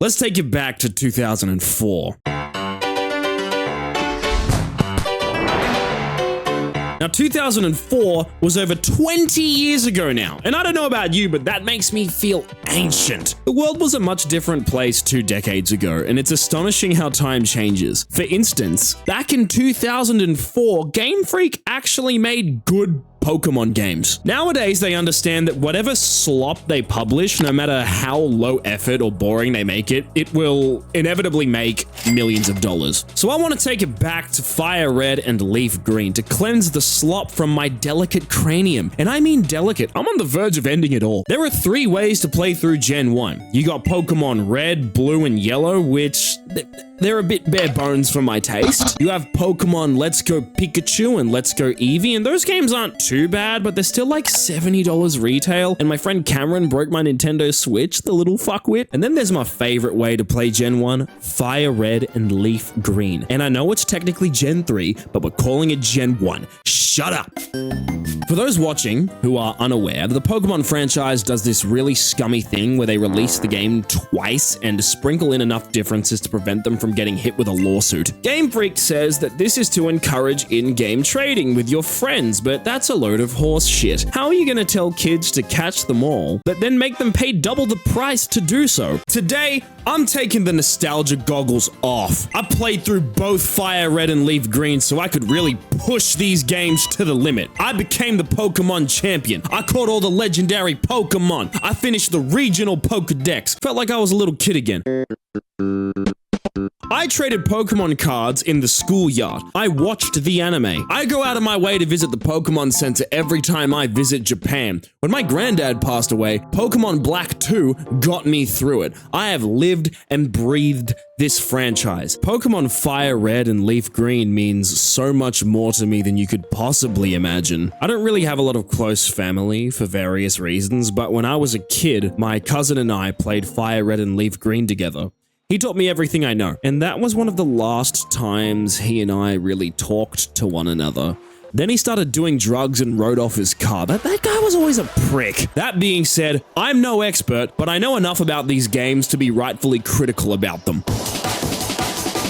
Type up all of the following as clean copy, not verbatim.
Let's take it back to 2004. Now, 2004 was over 20 years ago now, and I don't know about you, but that makes me feel ancient. The world was a much different place 2 decades ago, and it's astonishing how time changes. For instance, back in 2004, Game Freak actually made good Pokemon games. Nowadays, they understand that whatever slop they publish, no matter how low effort or boring they make it, it will inevitably make millions of dollars. So I want to take it back to FireRed and LeafGreen to cleanse the slop from my delicate cranium. And I mean delicate, I'm on the verge of ending it all. There are 3 ways to play through Gen 1. You got Pokemon Red, Blue, and Yellow, which they're a bit bare bones for my taste. You have Pokemon Let's Go Pikachu and Let's Go Eevee, and those games aren't too bad, but they're still like $70 retail, and my friend Cameron broke my Nintendo Switch, the little fuckwit. And then there's my favorite way to play Gen 1, FireRed and LeafGreen. And I know it's technically Gen 3, but we're calling it Gen 1. Shut up! For those watching who are unaware, the Pokemon franchise does this really scummy thing where they release the game twice and sprinkle in enough differences to prevent them from getting hit with a lawsuit. Game Freak says that this is to encourage in-game trading with your friends, but that's a load of horse shit. How are you gonna tell kids to catch them all, but then make them pay double the price to do so? Today, I'm taking the nostalgia goggles off. I played through both FireRed and LeafGreen so I could really push these games to the limit. I became the Pokemon champion. I caught all the legendary Pokemon. I finished the regional Pokedex. Felt like I was a little kid again. I traded Pokemon cards in the schoolyard. I watched the anime. I go out of my way to visit the Pokemon Center every time I visit Japan. When my granddad passed away, Pokemon Black 2 got me through it. I have lived and breathed this franchise. Pokemon FireRed and LeafGreen means so much more to me than you could possibly imagine. I don't really have a lot of close family for various reasons, but when I was a kid, my cousin and I played FireRed and LeafGreen together. He taught me everything I know, and that was one of the last times he and I really talked to one another. Then he started doing drugs and rode off his car. That guy was always a prick. That being said, I'm no expert, but I know enough about these games to be rightfully critical about them.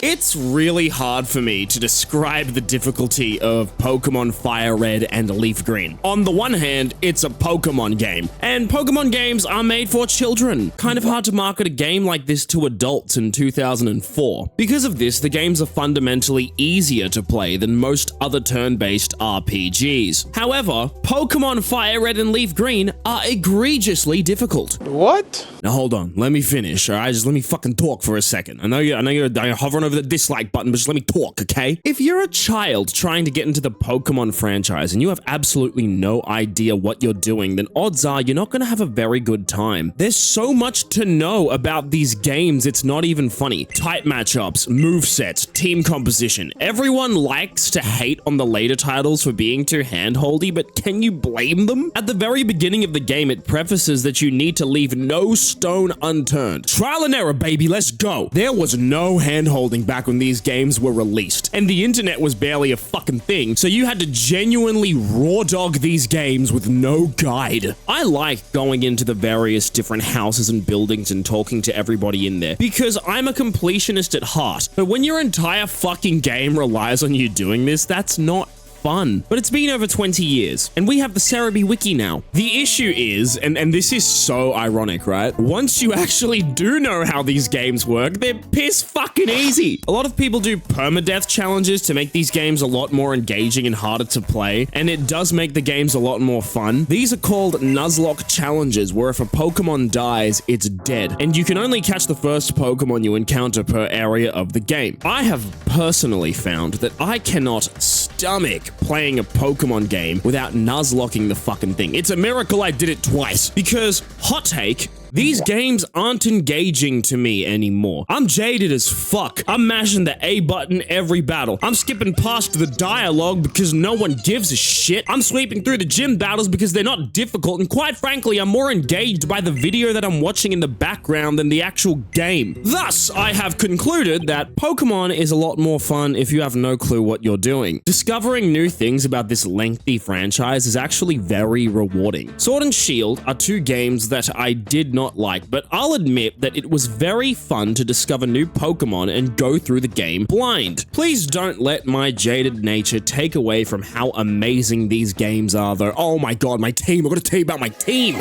It's really hard for me to describe the difficulty of Pokemon FireRed and LeafGreen. On the one hand, it's a Pokemon game, and Pokemon games are made for children. Kind of hard to market a game like this to adults in 2004. Because of this, the games are fundamentally easier to play than most other turn-based RPGs. However, Pokemon FireRed and LeafGreen are egregiously difficult. What? Now hold on, let me finish, alright? Just let me fucking talk for a second. I know you're hovering over the dislike button, but just let me talk, okay? If you're a child trying to get into the Pokemon franchise and you have absolutely no idea what you're doing, then odds are you're not gonna have a very good time. There's so much to know about these games, it's not even funny. Type matchups, movesets, team composition. Everyone likes to hate on the later titles for being too handholdy, but can you blame them? At the very beginning of the game, it prefaces that you need to leave no stone unturned. Trial and error, baby, let's go. There was no handholding back when these games were released, and the internet was barely a fucking thing, so you had to genuinely raw dog these games with no guide. I like going into the various different houses and buildings and talking to everybody in there, because I'm a completionist at heart, but when your entire fucking game relies on you doing this, that's not fun. But it's been over 20 years, and we have the Sewerslvt wiki now. The issue is, and this is so ironic, right? Once you actually do know how these games work, they're piss fucking easy. A lot of people do permadeath challenges to make these games a lot more engaging and harder to play, and it does make the games a lot more fun. These are called Nuzlocke challenges, where if a Pokemon dies, it's dead, and you can only catch the first Pokemon you encounter per area of the game. I have personally found that I cannot stomach playing a Pokemon game without nuzlocking the fucking thing. It's a miracle I did it twice, because, hot take, these games aren't engaging to me anymore. I'm jaded as fuck. I'm mashing the A button every battle. I'm skipping past the dialogue because no one gives a shit. I'm sweeping through the gym battles because they're not difficult, and quite frankly, I'm more engaged by the video that I'm watching in the background than the actual game. Thus, I have concluded that Pokemon is a lot more fun if you have no clue what you're doing. Discovering new things about this lengthy franchise is actually very rewarding. Sword and Shield are 2 games that I did not like, but I'll admit that it was very fun to discover new Pokemon and go through the game blind. Please don't let my jaded nature take away from how amazing these games are though. Oh my god, my team. I've got to tell you about my team.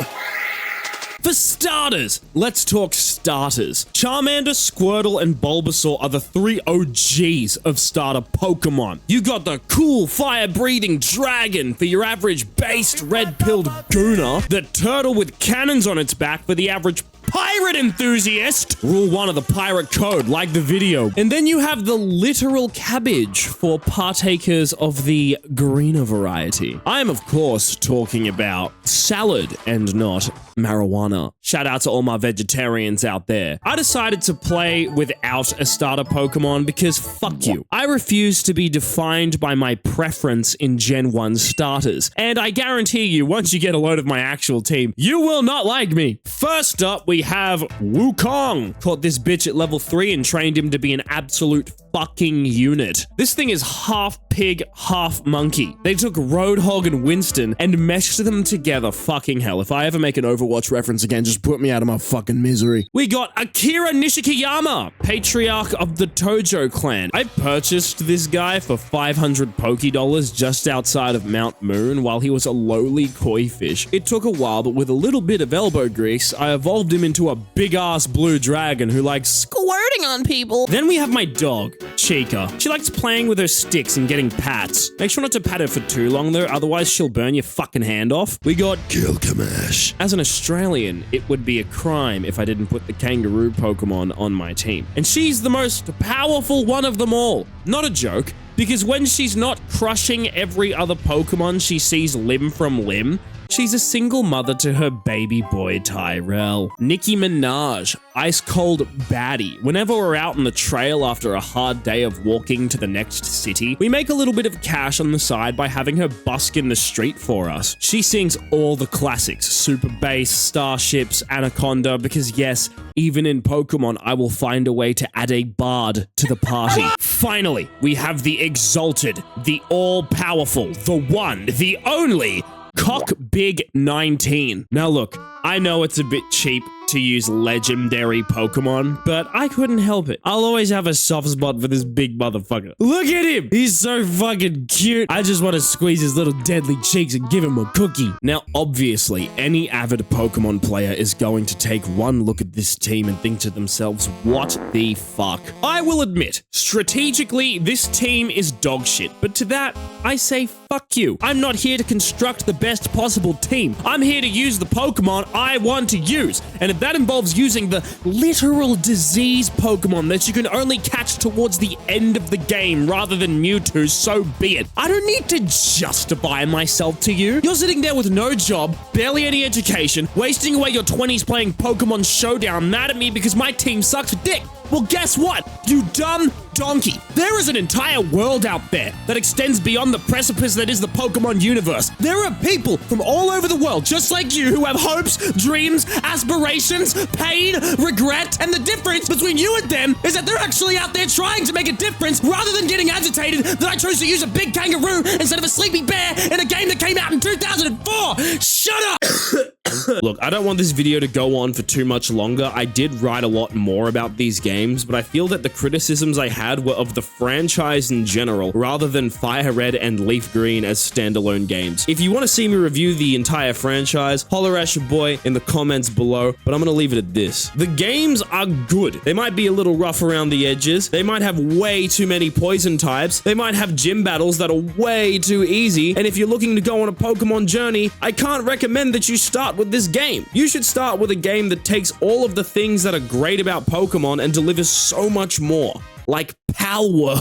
For starters, let's talk starters. Charmander, Squirtle, and Bulbasaur are the 3 OGs of starter Pokemon. You got the cool fire-breathing dragon for your average based red-pilled gooner, the turtle with cannons on its back for the average pirate enthusiast. Rule 1 of the pirate code, like the video. And then you have the literal cabbage for partakers of the greener variety. I am, of course, talking about salad and not marijuana. Shout out to all my vegetarians out there. I decided to play without a starter Pokemon because fuck you. I refuse to be defined by my preference in Gen 1 starters. And I guarantee you, once you get a load of my actual team, you will not like me. First up, we have Wukong. Caught this bitch at level 3 and trained him to be an absolute fucking unit. This thing is half pig, half monkey. They took Roadhog and Winston and meshed them together. Fucking hell. If I ever make an Overwatch reference again, just put me out of my fucking misery. We got Akira Nishikiyama, patriarch of the Tojo clan. I purchased this guy for 500 Poké-dollars just outside of Mount Moon while he was a lowly koi fish. It took a while, but with a little bit of elbow grease, I evolved him into a big-ass blue dragon who likes squirting on people. Then we have my dog, Chica. She likes playing with her sticks and getting pats. Make sure not to pat her for too long though, otherwise she'll burn your fucking hand off. We got Gilgamesh. As an Australian, it would be a crime if I didn't put the kangaroo Pokemon on my team. And she's the most powerful one of them all. Not a joke, because when she's not crushing every other Pokemon she sees limb from limb, she's a single mother to her baby boy Tyrell. Nicki Minaj, ice cold baddie. Whenever we're out on the trail after a hard day of walking to the next city, we make a little bit of cash on the side by having her busk in the street for us. She sings all the classics, Super Bass, Starships, Anaconda, because yes, even in Pokemon, I will find a way to add a bard to the party. Finally, we have the exalted, the all-powerful, the one, the only, Cock Big 19. Now look, I know it's a bit cheap to use legendary Pokemon, but I couldn't help it. I'll always have a soft spot for this big motherfucker. Look at him! He's so fucking cute. I just want to squeeze his little deadly cheeks and give him a cookie. Now, obviously, any avid Pokemon player is going to take one look at this team and think to themselves, what the fuck? I will admit, strategically, this team is dog shit, but to that, I say fuck you. I'm not here to construct the best possible team. I'm here to use the Pokemon I want to use. And if that involves using the literal disease Pokemon that you can only catch towards the end of the game rather than Mewtwo, so be it. I don't need to justify myself to you. You're sitting there with no job, barely any education, wasting away your 20s playing Pokemon Showdown, mad at me because my team sucks dick. Well, guess what, you dumb donkey? There is an entire world out there that extends beyond the precipice that is the Pokemon universe. There are people from all over the world, just like you, who have hopes, dreams, aspirations, pain, regret, and the difference between you and them is that they're actually out there trying to make a difference rather than getting agitated that I chose to use a big kangaroo instead of a sleepy bear in a game that came out in 2004. Shut up! Look, I don't want this video to go on for too much longer. I did write a lot more about these games, but I feel that the criticisms I had were of the franchise in general, rather than FireRed and LeafGreen as standalone games. If you want to see me review the entire franchise, holler at your boy in the comments below, but I'm gonna leave it at this. The games are good. They might be a little rough around the edges, they might have way too many poison types, they might have gym battles that are way too easy, and if you're looking to go on a Pokemon journey, I can't recommend that you start with this game. You should start with a game that takes all of the things that are great about Pokemon and delivers so much more. Like Pal World.